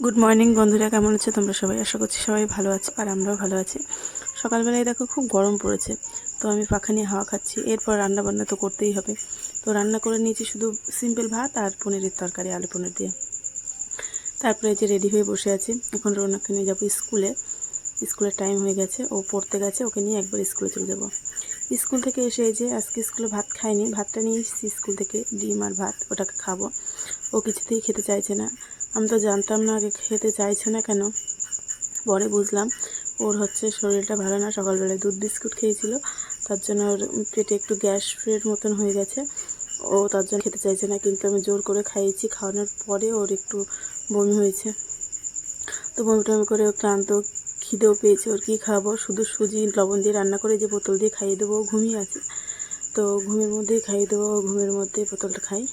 Good morning বন্ধুরা, কেমন আছো তোমরা সবাই? আশা করছি সবাই ভালো আছে আর আমরাও ভালো আছি। সকালবেলায় দেখো খুব গরম পড়েছে, তো আমি পাখা নিয়ে হাওয়া খাচ্ছি। এরপর রান্না বান্না তো করতেই হবে, তো রান্না করে নিয়েছি শুধু সিম্পল ভাত আর পনিরের তরকারি, আলু পনির দিয়ে। তারপরে যে রেডি হয়ে বসে আছি, এখন রৌনককে নিয়ে যাবো স্কুলে। স্কুলের টাইম হয়ে গেছে, ও পড়তে গেছে, ওকে নিয়ে একবার স্কুলে চলে যাব। স্কুল থেকে এসে এই যে আজকে স্কুলে ভাত খাইনি, ভাতটা নিয়ে এসেছি স্কুল থেকে, ডিম আর ভাত, ওটাকে খাবো। ও কিছুতেই খেতে চাইছে না। আমি তো জানতাম না আগে খেতে চাইছে না কেন, পরে বুঝলাম ওর হচ্ছে শরীরটা ভালো না। সকালবেলায় দুধ বিস্কুট খেয়েছিল, তার জন্য ওর পেটে একটু গ্যাসের মতন হয়ে গেছে। ও তার জন্য খেতে চাইছে না, কিন্তু আমি জোর করে খাইয়েছি। খাওয়ানোর পরে ওর একটু বমি হয়েছে, তো বমি টমি করে ও ক্লান্ত, খিদেও পেয়েছে। ওর কী খাওয়াবো, শুধু সুজি লবণ দিয়ে রান্না করে যে বোতল দিয়ে খাইয়ে দেবো। ও ঘুমিয়ে আছে, তো ঘুমের মধ্যেই খাইয়ে দেবো, ঘুমের মধ্যেই বোতলটা খাই।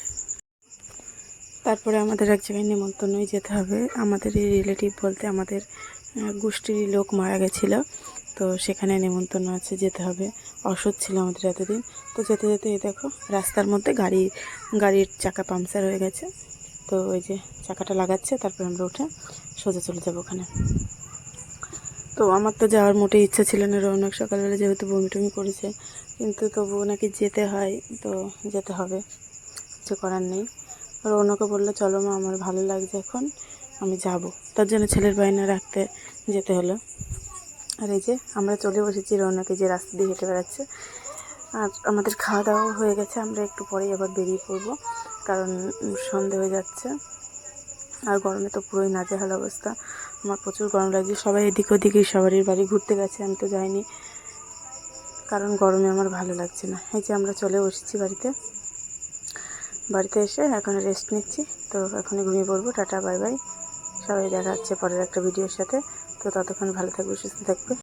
তারপরে আমাদের এক জায়গায় নেমন্তন্নই যেতে হবে। আমাদের এই রিলেটিভ বলতে আমাদের গোষ্ঠীরই লোক মারা গেছিলো, তো সেখানে নেমন্তন্ন আছে, যেতে হবে। অসৎ ছিল আমাদের এতদিন। তো যেতে যেতে এই দেখো রাস্তার মধ্যে গাড়ির চাকা পাংচার হয়ে গেছে, তো ওই যে চাকাটা লাগাচ্ছে, তারপর আমরা উঠে সোজা চলে যাবো ওখানে। তো আমার তো যাওয়ার মোটেই ইচ্ছা ছিল না। রৌনক সকালবেলা যেহেতু বমি টমি করেছে, কিন্তু তবুও নাকি যেতে হয়, তো যেতে হবে, কিছু করার নেই। রৌনকও বললো চলো মা, আমার ভালো লাগছে এখন, আমি যাব। তার জন্য ছেলের বায়না রাখতে যেতে হলো। আর এই যে আমরা চলে বসেছি, রৌনকে যে রাস্তা দিয়ে হেঁটে বেড়াচ্ছে। আর আমাদের খাওয়া দাওয়াও হয়ে গেছে, আমরা একটু পরেই আবার বেরিয়ে পড়বো, কারণ সন্ধে হয়ে যাচ্ছে। আর গরমে তো পুরোই নাজেহাল অবস্থা। আমার প্রচুর গরম লাগছে। সবাই এদিক ওদিকে সবারই বাড়ি ঘুরতে গেছে, আমি তো যাইনি, কারণ গরমে আমার ভালো লাগছে না। এই যে আমরা চলে বসেছি বাড়িতে এসে এখন রেস্ট নিচ্ছি। তো এখনই ঘুমিয়ে পড়বো। Tata, bye bye. সবাই দেখা হচ্ছে পরের একটা ভিডিওর সাথে। তো ততক্ষণ ভালো থাকবে, সুস্থ থাকবে।